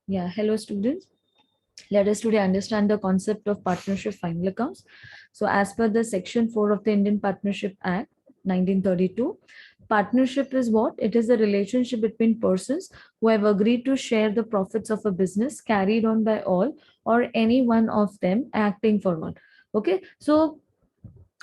Yeah, hello students. Let us today understand the concept of partnership final accounts. So as per the section 4 of the Indian Partnership Act 1932, partnership is what? It is a relationship between persons who have agreed to share the profits of a business carried on by all or any one of them acting for one. Okay, so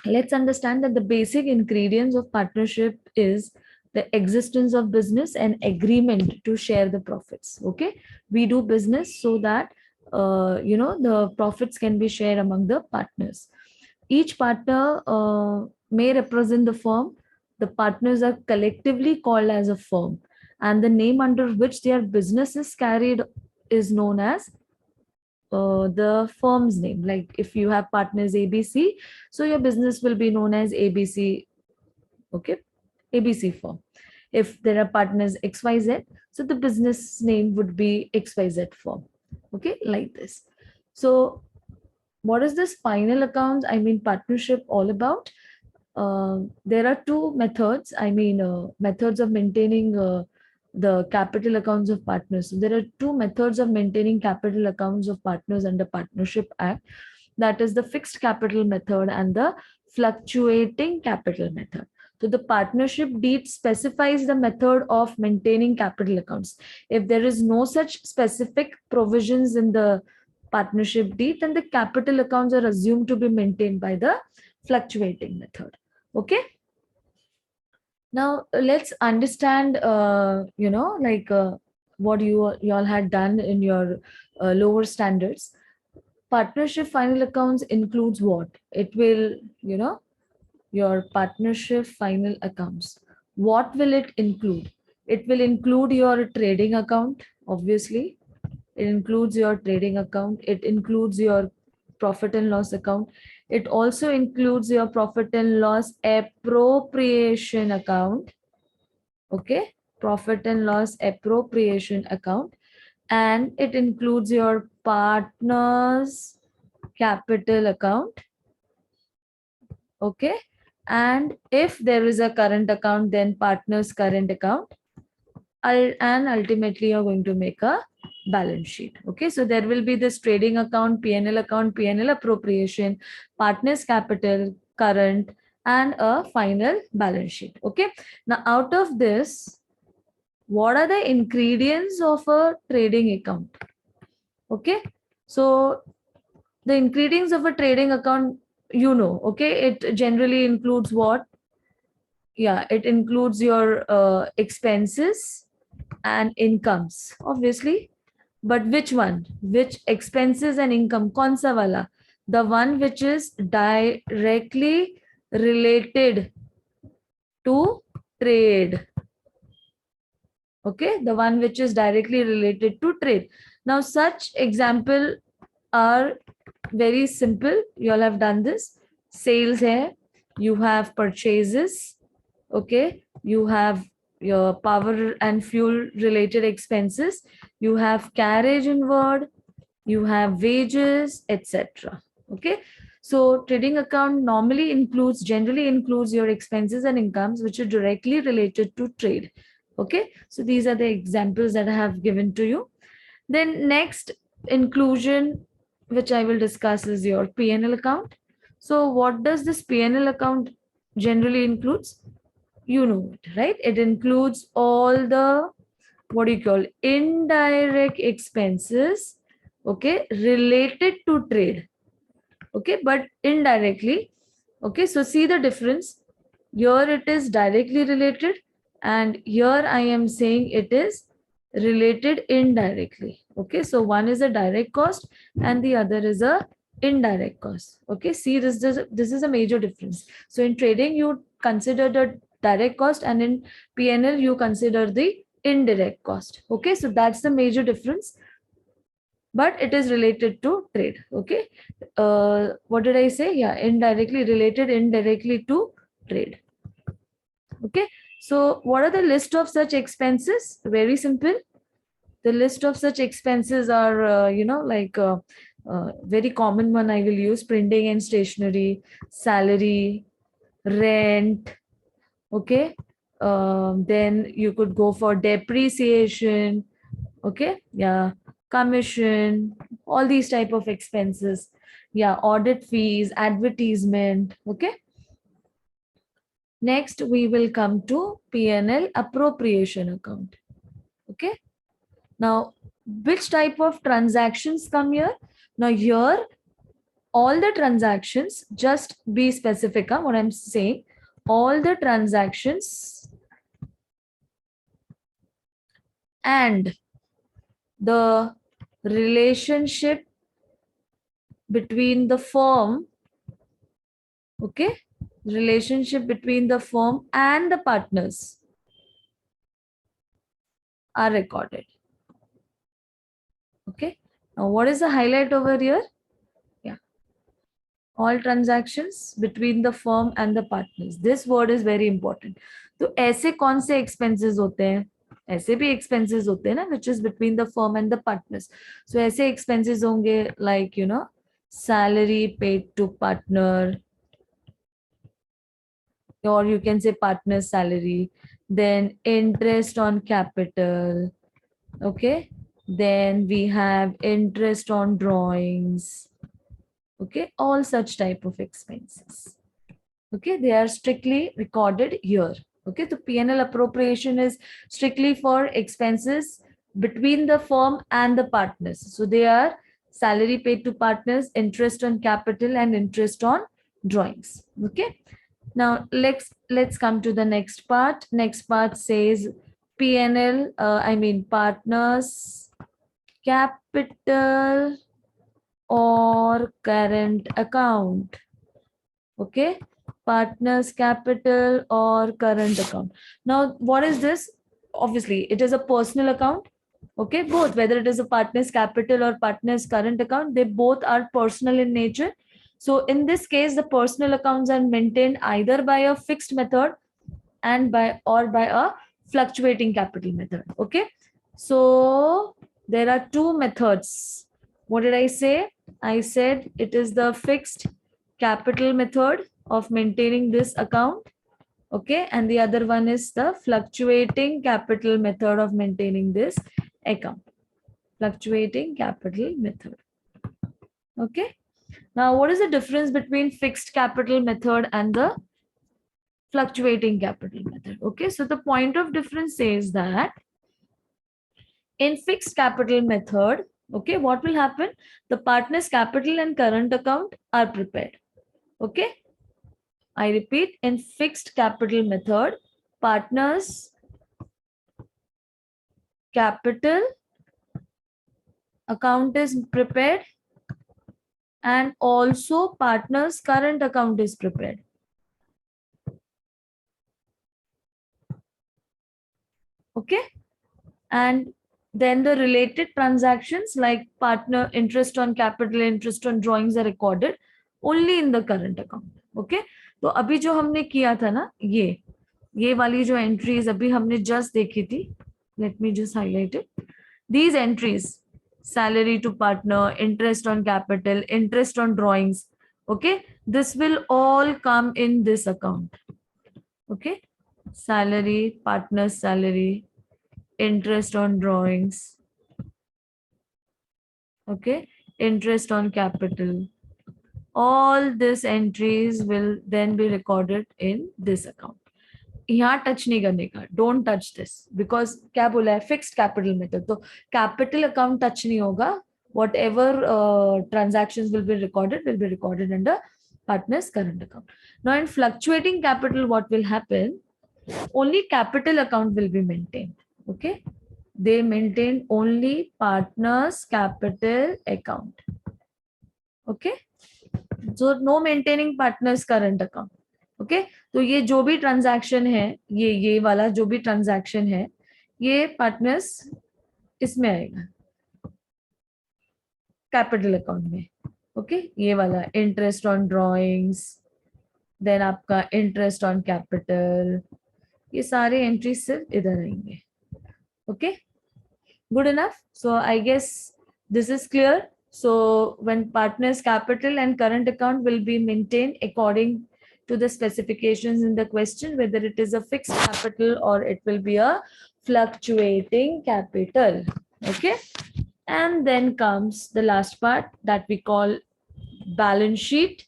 let's understand that the basic ingredients of partnership is the existence of business and agreement to share the profits. Okay, we do business so that the profits can be shared among the partners. Each partner may represent the firm. The partners are collectively called as a firm, and the name under which their business is carried is known as the firm's name. Like if you have partners ABC, so your business will be known as ABC. Okay, ABC firm. If there are partners XYZ, so the business name would be XYZ firm. Okay, like this. So what is this final accounts, I mean partnership, all about? There are two methods, methods of maintaining the capital accounts of partners. So there are two methods of maintaining capital accounts of partners under Partnership Act. That is the fixed capital method and the fluctuating capital method. So the partnership deed specifies the method of maintaining capital accounts. If there is no such specific provisions in the partnership deed, then the capital accounts are assumed to be maintained by the fluctuating method. Okay, now let's understand what you all had done in your lower standards. Partnership final accounts includes what? It will, your partnership final accounts, what will it include? It will include your trading account, obviously. It includes your trading account. It includes your profit and loss account. It also includes your profit and loss appropriation account. Okay, profit and loss appropriation account. And it includes your partner's capital account. Okay, and if there is a current account, then partner's current account. And ultimately you're going to make a balance sheet. Okay, so there will be this trading account, PNL appropriation, partners capital, current, and a final balance sheet. Okay, now out of this, what are the ingredients of a trading account? Okay, so the ingredients of a trading account, okay, it generally includes what? Yeah, it includes your expenses and incomes, obviously. But which one? Which expenses and income? Kaun sa wala? The one which is directly related to trade. Okay, the one which is directly related to trade. Now, such example are very simple. You all have done this. Sales here, you have purchases. Okay, you have your power and fuel related expenses, you have carriage inward, you have wages, etc. Okay, so trading account generally includes your expenses and incomes which are directly related to trade. Okay, so these are the examples that I have given to you. Then next inclusion which I will discuss is your PNL account. So what does this PNL account generally includes? You know it, right? It includes all the, what do you call, indirect expenses, okay, related to trade. Okay, but indirectly. Okay, so see the difference. Here it is directly related, and here I am saying it is related indirectly. Okay, so one is a direct cost and the other is a indirect cost. Okay, see this is a major difference. So in trading you consider the direct cost, and in PNL you consider the indirect cost. Okay, so that's the major difference, but it is related to trade. Okay, what did I say? Yeah, indirectly related, indirectly to trade. Okay, so what are the list of such expenses? Very simple. The list of such expenses are very common one I will use: printing and stationery, salary, rent. Okay, then you could go for depreciation. Okay, yeah, commission, all these type of expenses. Yeah, audit fees, advertisement. Okay. Next, we will come to P&L appropriation account. Okay. Now, which type of transactions come here? Now, here, all the transactions, just be specific, what I'm saying, all the transactions and the relationship between the firm, okay, relationship between the firm and the partners are recorded. Okay. Now, what is the highlight over here? Yeah. All transactions between the firm and the partners. This word is very important. तो ऐसे कौन से expenses होते हैं? ऐसे भी expenses होते हैं ना, which is between the firm and the partners. So ऐसे expenses होंगे like, you know, salary paid to partner, or you can say partner's salary, then interest on capital. Okay. Then we have interest on drawings. Okay. All such type of expenses. Okay. They are strictly recorded here. Okay. The P&L appropriation is strictly for expenses between the firm and the partners. So they are salary paid to partners, interest on capital, and interest on drawings. Okay. Now let's come to the next part. Next part says P&L, I mean partners, capital or current account. Okay, partners capital or current account. Now what is this? Obviously it is a personal account. Okay, both, whether it is a partner's capital or partner's current account, they both are personal in nature. So in this case, the personal accounts are maintained either by a fixed method and by a fluctuating capital method. Okay, so there are two methods. What did I say? I said it is the fixed capital method of maintaining this account. Okay, and the other one is the fluctuating capital method of maintaining this account. Fluctuating capital method. Okay, now what is the difference between fixed capital method and the fluctuating capital method? Okay, so the point of difference says that in fixed capital method, okay, what will happen? The partner's capital and current account are prepared. Okay, I repeat, in fixed capital method, partners capital account is prepared and also partners current account is prepared. Okay, and then the related transactions like partner interest on capital, interest on drawings are recorded only in the current account. Okay, तो अभी जो हमने किया था ना, ये वाली जो एंट्रीज अभी हमने जस्ट देखी थी, let me just highlight it. These entries, salary to partner, interest on capital, interest on drawings, okay, this will all come in this account. Okay, salary, partner's salary, interest on drawings, okay, interest on capital, all these entries will then be recorded in this account. यहाँ touch नहीं करने का, don't touch this, because क्या बोला है, fixed capital method, तो capital account touch नहीं होगा. What ever transaction will be recorded under partner's current account. Now in fluctuating capital, what will happen? Only capital account will be maintained. Okay, they maintain only partner's capital account. Okay, so no maintaining partner's current account. Okay तो ये जो भी transaction है, ये वाला जो भी transaction है, ये पार्टनर्स इसमें आएगा कैपिटल अकाउंट में. ओके, ये वाला इंटरेस्ट ऑन ड्रॉइंग्स, देन आपका इंटरेस्ट ऑन कैपिटल, ये सारे एंट्री सिर्फ इधर आएंगे. Okay, good enough. So I guess this is clear. So when partners capital and current account will be maintained according to the specifications in the question, whether it is a fixed capital or it will be a fluctuating capital. Okay, And then comes the last part that we call balance sheet.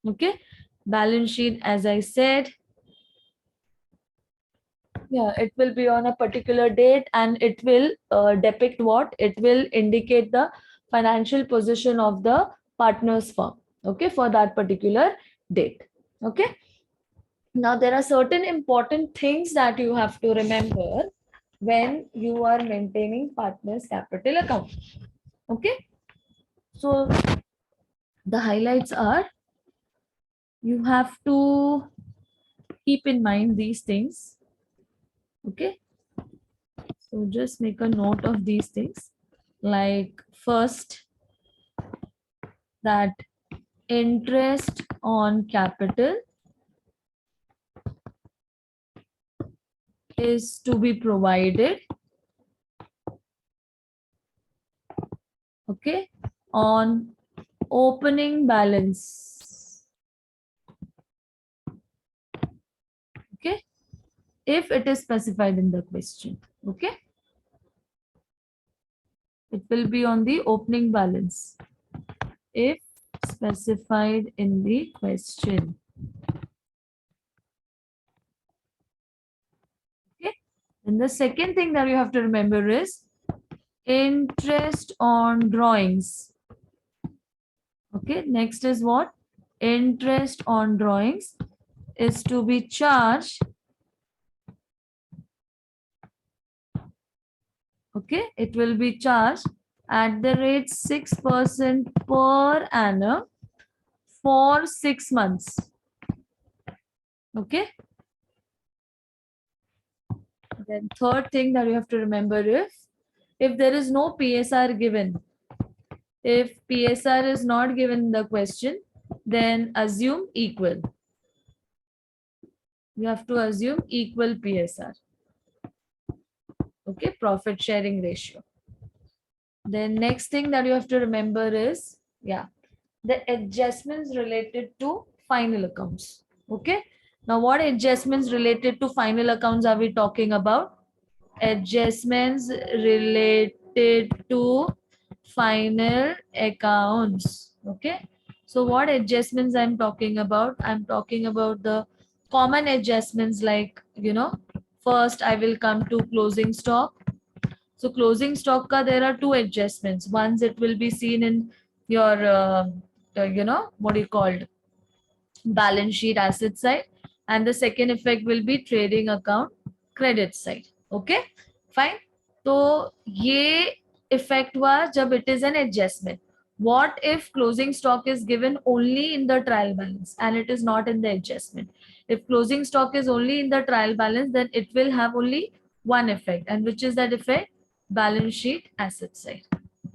Okay, balance sheet, as I said, yeah, it will be on a particular date and it will depict what? It will indicate the financial position of the partner's firm, okay, for that particular date. Okay, now there are certain important things that you have to remember when you are maintaining partner's capital account. Okay, so the highlights are, you have to keep in mind these things. Okay, so just make a note of these things. Like, first, that interest on capital is to be provided, okay, on opening balance, okay, if it is specified in the question. Okay, it will be on the opening balance if specified in the question. Okay, and the second thing that you have to remember is interest on drawings. Okay, next is what? Interest on drawings is to be charged. Okay, it will be charged at the rate 6% per annum for 6 months. Okay, then third thing that you have to remember is, if there is no PSR given, if PSR is not given in the question, then assume equal. You have to assume equal PSR. Okay, profit sharing ratio. Then next thing that you have to remember is, yeah, the adjustments related to final accounts. Okay, now what adjustments related to final accounts are we talking about? Adjustments related to final accounts. Okay, so what adjustments I'm talking about? I'm talking about the common adjustments, like, first I will come to closing stock. So closing stock ka there are two adjustments. Once it will be seen in your what do you called, balance sheet asset side, and the second effect will be trading account credit side. Okay, fine. So ye effect was jab it is an adjustment. What if closing stock is given only in the trial balance and it is not in the adjustment? If closing stock is only in the trial balance, then it will have only one effect, and which is that effect? Balance sheet asset side.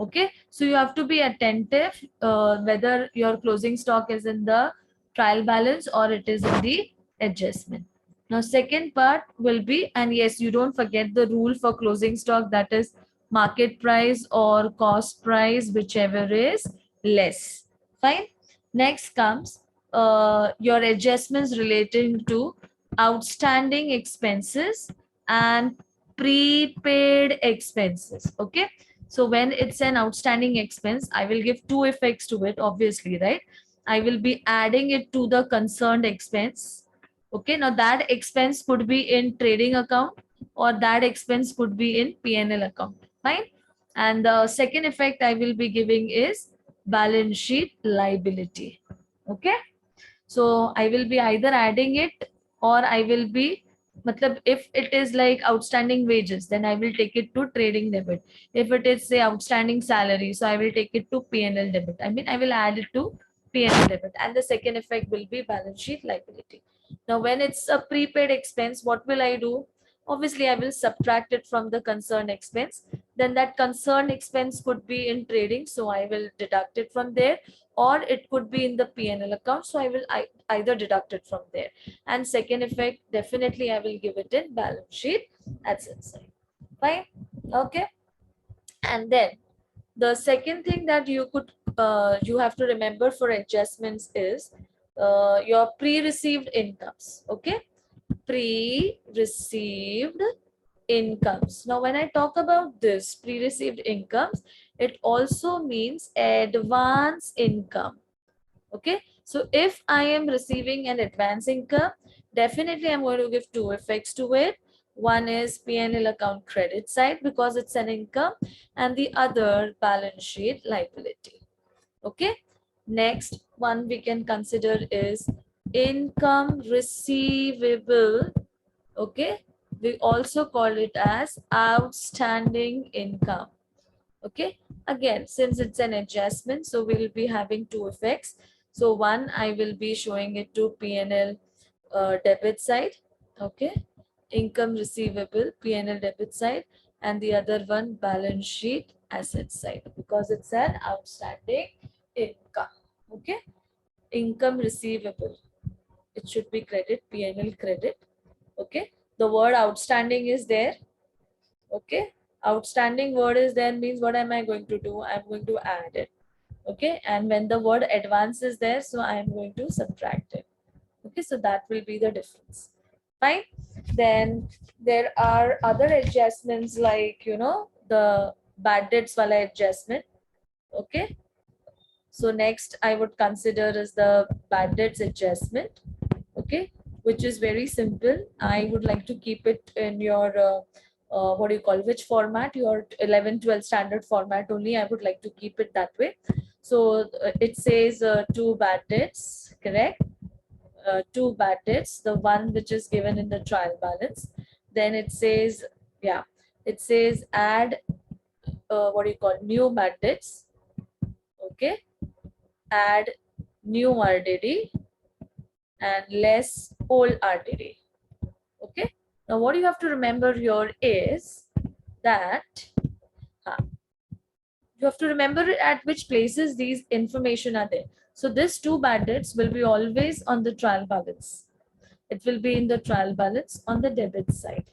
Okay, so you have to be attentive whether your closing stock is in the trial balance or it is in the adjustment. Now second part will be, and yes, you don't forget the rule for closing stock, that is market price or cost price, whichever is less. Fine. Next comes your adjustments relating to outstanding expenses and prepaid expenses. Okay, so when it's an outstanding expense, I will give two effects to it, obviously, right? I will be adding it to the concerned expense. Okay, now that expense could be in trading account or that expense could be in PNL account. Fine. And the second effect I will be giving is balance sheet liability. Okay, so I will be either adding it or I will be, matlab, if it is like outstanding wages, then I will take it to trading debit. If it is say outstanding salary, so I will take it to PNL debit. I mean, I will add it to PNL debit, and the second effect will be balance sheet liability. Now, when it's a prepaid expense, what will I do? Obviously, I will subtract it from the concerned expense. Then that concerned expense could be in trading, so I will deduct it from there, or it could be in the PNL account, so I will either deduct it from there. And second effect, definitely I will give it in balance sheet asset side. Fine. Okay, and then the second thing that you have to remember for adjustments is your pre-received incomes. Okay, pre-received incomes. Now, when I talk about this pre-received incomes, it also means advance income. Okay, so if I am receiving an advance income, definitely I'm going to give two effects to it. One is P&L account credit side because it's an income, and the other balance sheet liability. Okay, next one we can consider is income receivable. Okay, we also call it as outstanding income. Okay, again, since it's an adjustment, so we'll be having two effects. So one, I will be showing it to P&L debit side. Okay, income receivable P&L debit side, and the other one balance sheet asset side because it's an outstanding income. Okay, income receivable, it should be credit, P&L credit. Okay, the word outstanding is there. Okay, outstanding word is there means what am I going to do? I'm going to add it. Okay, and when the word advance is there, so I am going to subtract it. Okay, so that will be the difference. Fine. Then there are other adjustments like, the bad debts wala adjustment. Okay, so next I would consider is the bad debts adjustment. Okay, which is very simple. I would like to keep it in your what do you call, which format, your 11-12 standard format only. I would like to keep it that way. So it says two bad debts, correct? Two bad debts, the one which is given in the trial balance. Then it says, yeah, it says add what do you call, new bad debts. Okay, add new RDD and less old RDD. Okay, now what you have to remember here is that you have to remember at which places these information are there. So this two bad debts will be always on the trial balance. It will be in the trial balance on the debit side.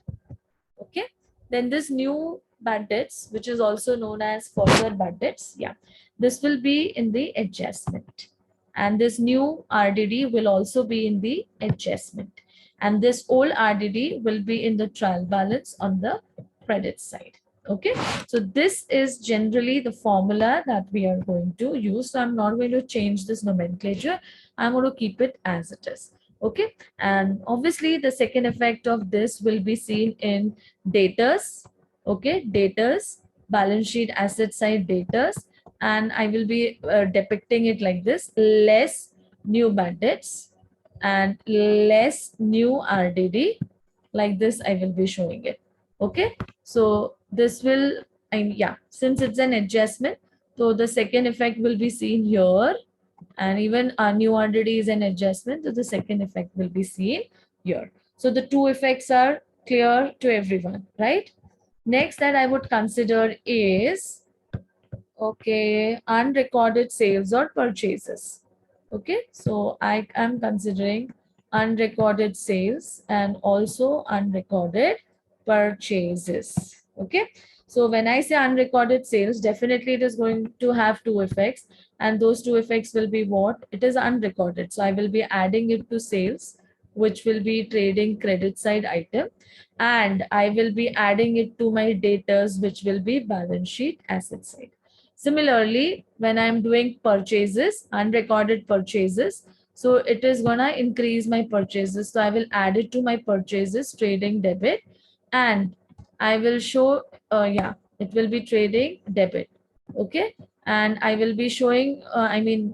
Okay, then this new bad debts, which is also known as further bad debts, yeah, this will be in the adjustment, and this new RDD will also be in the adjustment, and this old RDD will be in the trial balance on the credit side. Okay, so this is generally the formula that we are going to use. So I'm not going to change this nomenclature. I'm going to keep it as it is. Okay, and obviously the second effect of this will be seen in datas. Okay, datas, balance sheet asset side datas, and I will be depicting it like this: less new bad debts and less new RDD. Like this I will be showing it. Okay, so this will, yeah, since it's an adjustment, so the second effect will be seen here, and even our new RDD is an adjustment, so the second effect will be seen here. So the two effects are clear to everyone, right? Next that I would consider is, okay, unrecorded sales or purchases. Okay, so I am considering unrecorded sales and also unrecorded purchases. Okay, so when I say unrecorded sales, definitely it is going to have two effects, and those two effects will be what? It is unrecorded. So I will be adding it to sales, which will be trading credit side item, and I will be adding it to my datas, which will be balance sheet asset side. Similarly, when I'm doing purchases, unrecorded purchases, so it is gonna increase my purchases. So I will add it to my purchases trading debit, and I will show, yeah, it will be trading debit. Okay, and I will be showing,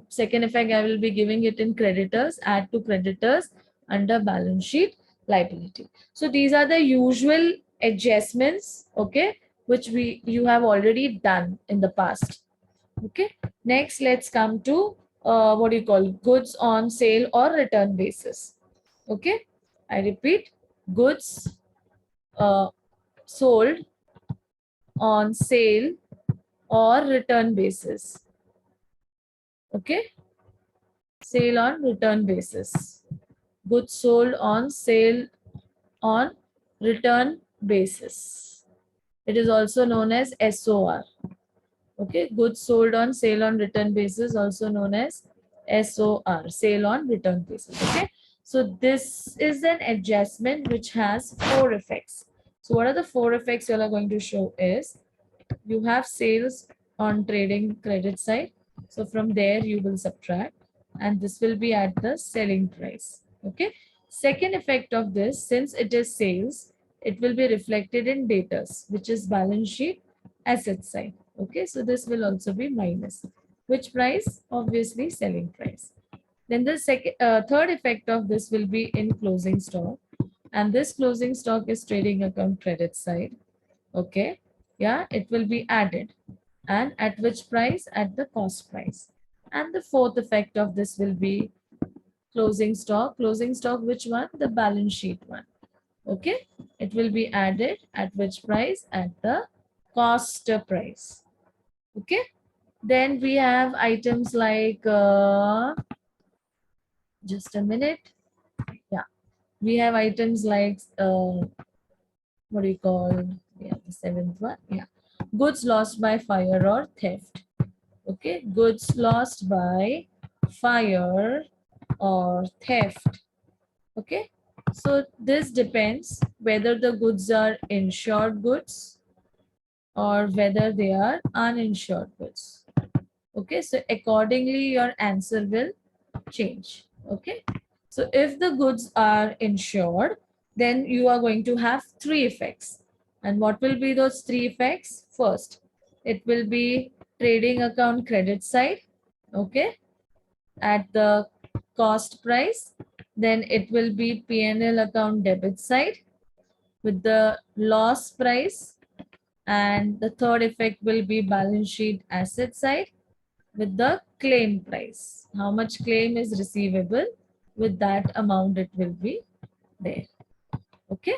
second effect, I will be giving it in creditors, add to creditors under balance sheet liability. So these are the usual adjustments, okay, which you have already done in the past. Okay, next let's come to what do you call, goods on sale or return basis. Okay, I repeat, goods sold on sale or return basis. Okay, sale on return basis, goods sold on sale on return basis. It is also known as SOR. Okay, goods sold on sale on return basis, also known as SOR, sale on return basis. Okay, so this is an adjustment which has four effects. So what are the four effects you are going to show is you have sales on trading credit side. So from there you will subtract and this will be at the selling price. Okay. Second effect of this, since it is sales, it will be reflected in debtors, which is balance sheet asset side. Okay. So this will also be minus. Which price? Obviously selling price. Then the third effect of this will be in closing stock. And this closing stock is trading account credit side. Okay. Yeah, it will be added. And at which price? At the cost price. And the fourth effect of this will be closing stock. Closing stock, which one? The balance sheet one. Okay. It will be added at which price? At the cost price. Okay. Then we have items like, just a minute. Yeah. We have items like, what do you call? Yeah, the seventh one. Yeah. Goods lost by fire or theft. Okay, goods lost by fire or theft. Okay, so this depends whether the goods are insured goods or whether they are uninsured goods. Okay, so accordingly your answer will change. Okay, so if the goods are insured, then you are going to have three effects. And what will be those three effects? First, it will be trading account credit side. Okay, at the cost price. Then it will be P&L account debit side with the loss price. And the third effect will be balance sheet asset side with the claim price. How much claim is receivable, with that amount it will be there. Okay.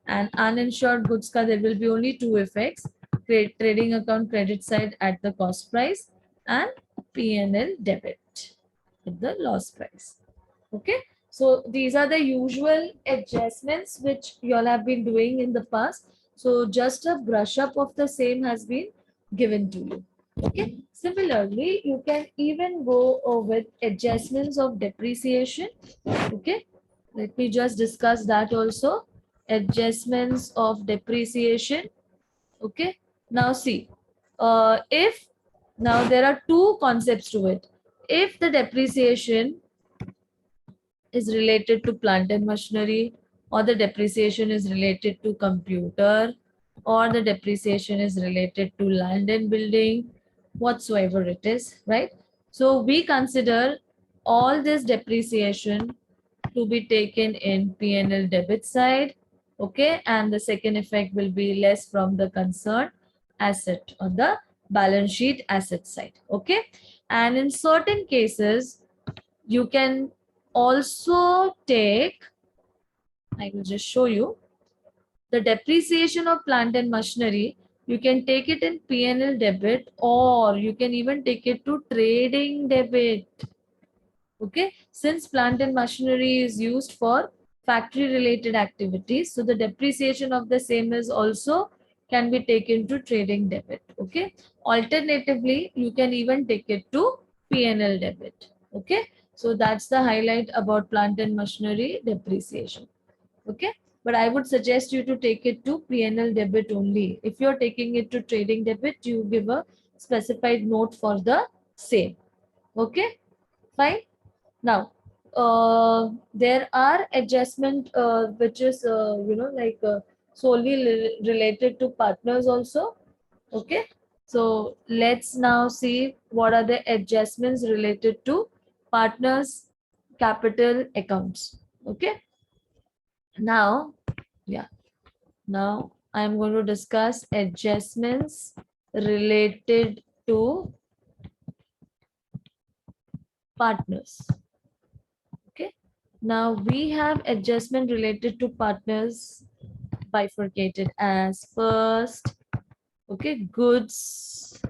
And uninsured goods ka there will be only two effects: trading account credit side at the cost price and P&L debit with the loss price. Okay. So these are the usual adjustments which you all have been doing in the past. So just a brush up of the same has been given to you. Okay. Similarly, you can even go with adjustments of depreciation. Okay. Let me just discuss that also. Adjustments of depreciation. Okay. Now see, if now there are two concepts to it. If the depreciation is related to plant and machinery, or the depreciation is related to computer, or the depreciation is related to land and building, whatsoever it is, right? So we consider all this depreciation to be taken in P&L debit side. Okay, and the second effect will be less from the concerned asset on the balance sheet asset side. Okay, and in certain cases you can also take, I will just show you, the depreciation of plant and machinery. You can take it in P&L debit, or you can even take it to trading debit. Okay, since plant and machinery is used for factory related activities, so the depreciation of the same is also can be taken to trading debit. Okay, alternatively you can even take it to P&L debit. Okay, so that's the highlight about plant and machinery depreciation. Okay, but I would suggest you to take it to P&L debit only. If you're taking it to trading debit, you give a specified note for the same. Okay, fine. Now, there are adjustment which is solely related to partners also. Okay, so let's now see what are the adjustments related to partners capital accounts. Okay, now, yeah, now I'm going to discuss adjustments related to partners. Okay, now we have adjustment related to partners bifurcated as first, okay, goods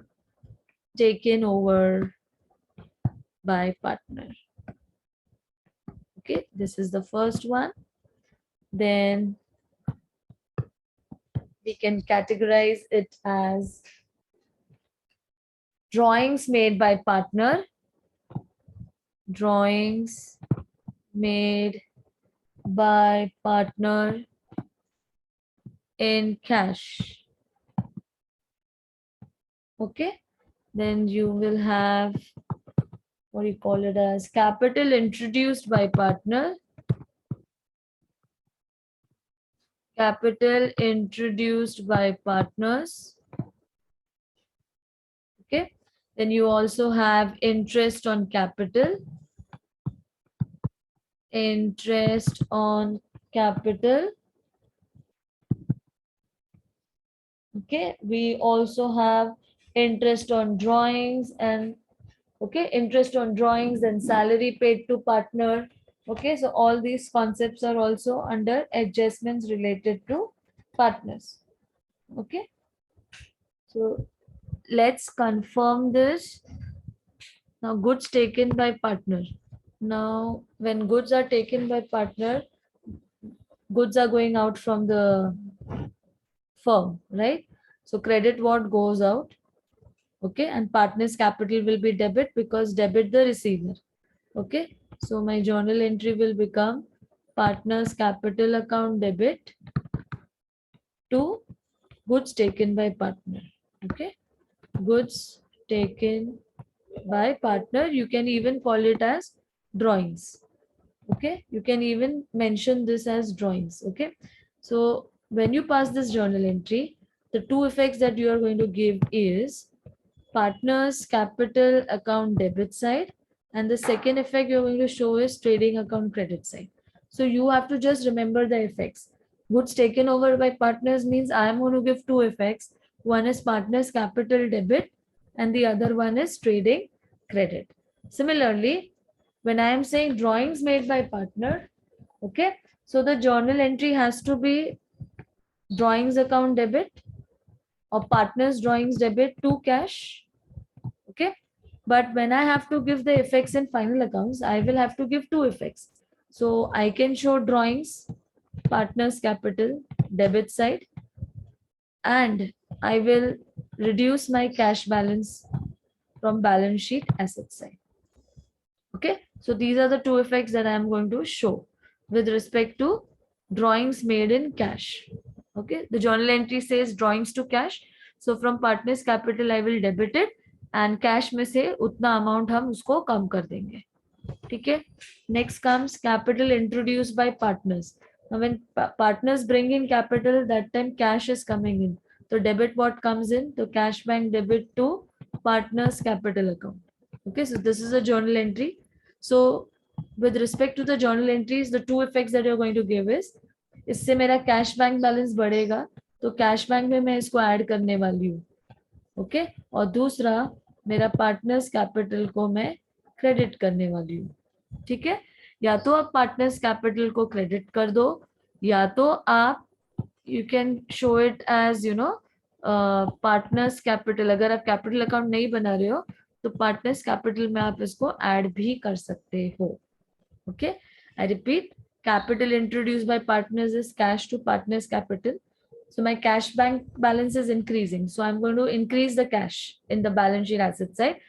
taken over by partner. Okay, this is the first one. Then we can categorize it as drawings made by partner, drawings made by partner in cash. Okay, then you will have, what do you call it, as capital introduced by partner. Capital introduced by partners. Okay, then you also have interest on capital. Interest on capital. Okay, we also have interest on drawings and, okay, interest on drawings and salary paid to partner. Okay, so all these concepts are also under adjustments related to partners. Okay, so let's confirm this. Now, goods taken by partner. Now, when goods are taken by partner, goods are going out from the firm, right? So credit what goes out. Okay, and partner's capital will be debit because debit the receiver. Okay, so my journal entry will become partner's capital account debit to goods taken by partner. Okay, goods taken by partner, you can even call it as drawings. Okay, you can even mention this as drawings. Okay, so when you pass this journal entry, the two effects that you are going to give is partners capital account debit side, and the second effect you're going to show is trading account credit side. So you have to just remember the effects. Goods taken over by partners means I am going to give two effects. One is partners capital debit and the other one is trading credit. Similarly, when I am saying drawings made by partner, okay, so the journal entry has to be drawings account debit or partners drawings debit to cash. Okay, but when I have to give the effects in final accounts, I will have to give two effects. So I can show drawings partners capital debit side, and I will reduce my cash balance from balance sheet asset side. Okay, so these are the two effects that I am going to show with respect to drawings made in cash. Okay, the journal entry says drawings to cash. So from partners capital I will debit it, and cash में से उतना amount हम उसको कम कर देंगे. ठीक है. Next comes capital introduced by partners. Now when partners bring in capital, that time cash is coming in. So debit what comes in? So cash bank debit to partners capital account. Okay, so this is a journal entry. So with respect to the journal entries, the two effects that you're going to give is, इससे मेरा cash bank balance बढ़ेगा, तो cash bank में मैं इसको add करने वाली हूँ. ओके, और दूसरा मेरा पार्टनर्स कैपिटल को मैं क्रेडिट करने वाली हूँ. ठीक है, या तो आप पार्टनर्स कैपिटल को क्रेडिट कर दो, या तो आप you can show it as partners capital. अगर आप कैपिटल अकाउंट नहीं बना रहे हो तो पार्टनर्स कैपिटल में आप इसको ऐड भी कर सकते हो. Okay, I repeat, capital introduced by partners is cash to partners capital. So my cash bank balance is increasing, so I'm going to increase the cash in the balance sheet asset side,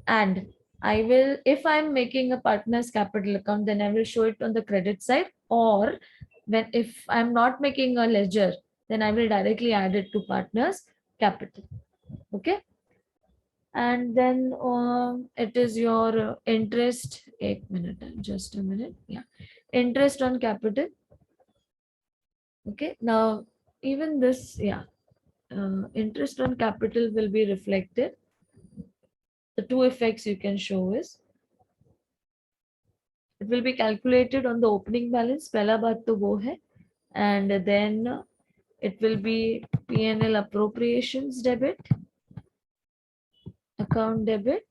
and I will, if I'm making a partners capital account, then I will show it on the credit side, or when if I'm not making a ledger, then I will directly add it to partners capital. Okay, and then it is your interest. 1 minute, just a minute. Yeah, interest on capital. Okay, now even this, yeah, interest on capital will be reflected. The two effects you can show is, it will be calculated on the opening balance, पहला बात तो वो है, and then it will be P&L appropriations debit, account debit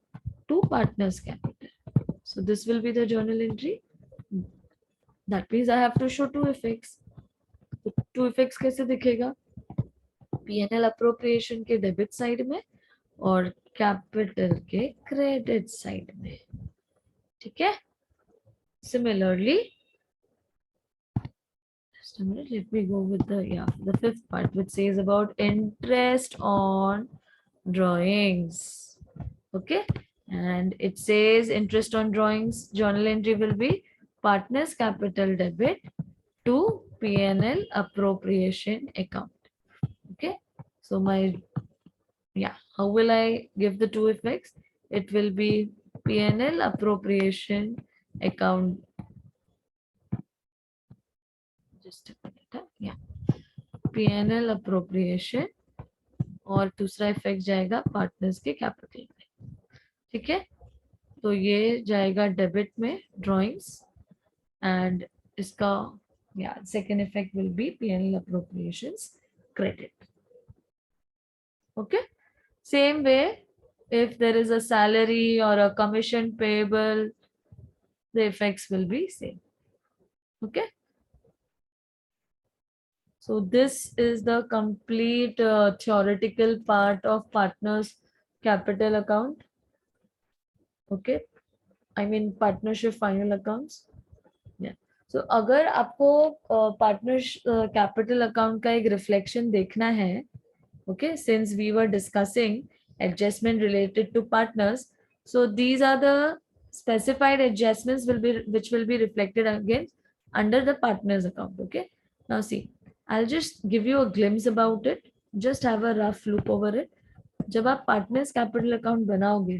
to partners capital. So this will be the journal entry. That means I have to show two effects. तो two effects कैसे दिखेगा? P&L appropriation के debit side में और capital के credit side में. ठीक है? Similarly, just a minute, let me go with the fifth part, which says about interest on drawings. Okay, and it says interest on drawings, journal entry will be partners capital debit to P&L appropriation account. So how will I give the two effects? It will be P&L appropriation account. Just a minute. Yeah, P&L appropriation और दूसरा effect जाएगा partners के capital में. ठीक है, तो ये जाएगा डेबिट में ड्राइंग्स एंड इसका second effect will be P&L appropriations credit. Okay, same way if there is a salary or a commission payable, the effects will be same. Okay, so this is the complete theoretical part of partners capital account. Okay, I mean partnership final accounts. Yeah. So अगर आपको partners capital account का एक reflection देखना है, okay, since we were discussing adjustment related to partners, so these are the specified adjustments which will be reflected again under the partners account. Okay, now see, I'll just give you a glimpse about it, just have a rough look over it. जब आप partners capital account बनाओगे,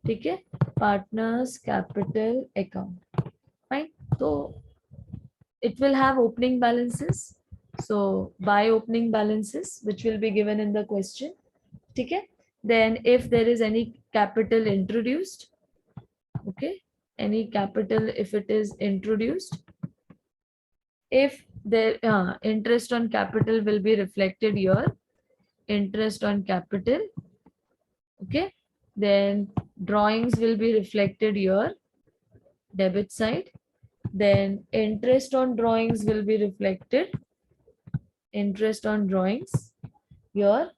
ठीक है, partners capital account, fine, तो it will have opening balances. So by opening balances which will be given in the question, okay, then if there is any capital introduced, okay, any capital if it is introduced, if there interest on capital will be reflected here, interest on capital, okay, then drawings will be reflected here, debit side, then interest on drawings will be reflected, interest on drawings here.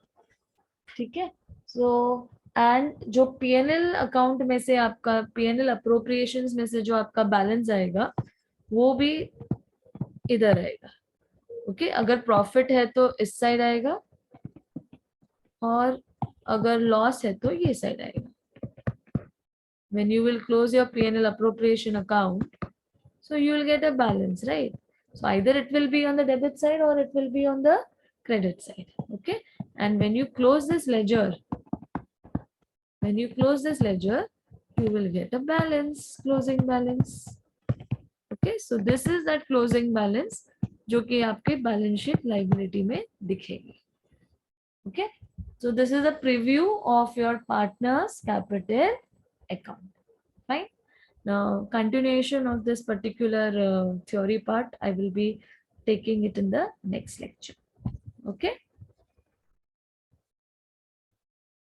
ठीक है, so and जो P&L account में से आपका P&L appropriations में से जो आपका बैलेंस आएगा वो भी इधर आएगा. ओके, अगर प्रॉफिट है तो इस साइड आएगा और अगर लॉस है तो ये साइड आएगा. when you will close your P&L appropriation account, so you will get a balance, right? So either it will be on the debit side or it will be on the credit side. Okay, and when you close this ledger, you will get a balance, closing balance. Okay, so this is that closing balance जो कि आपके balance sheet liability में दिखेगी. Okay, so this is a preview of your partner's capital account. Fine. Now, continuation of this particular theory part, I will be taking it in the next lecture. Okay.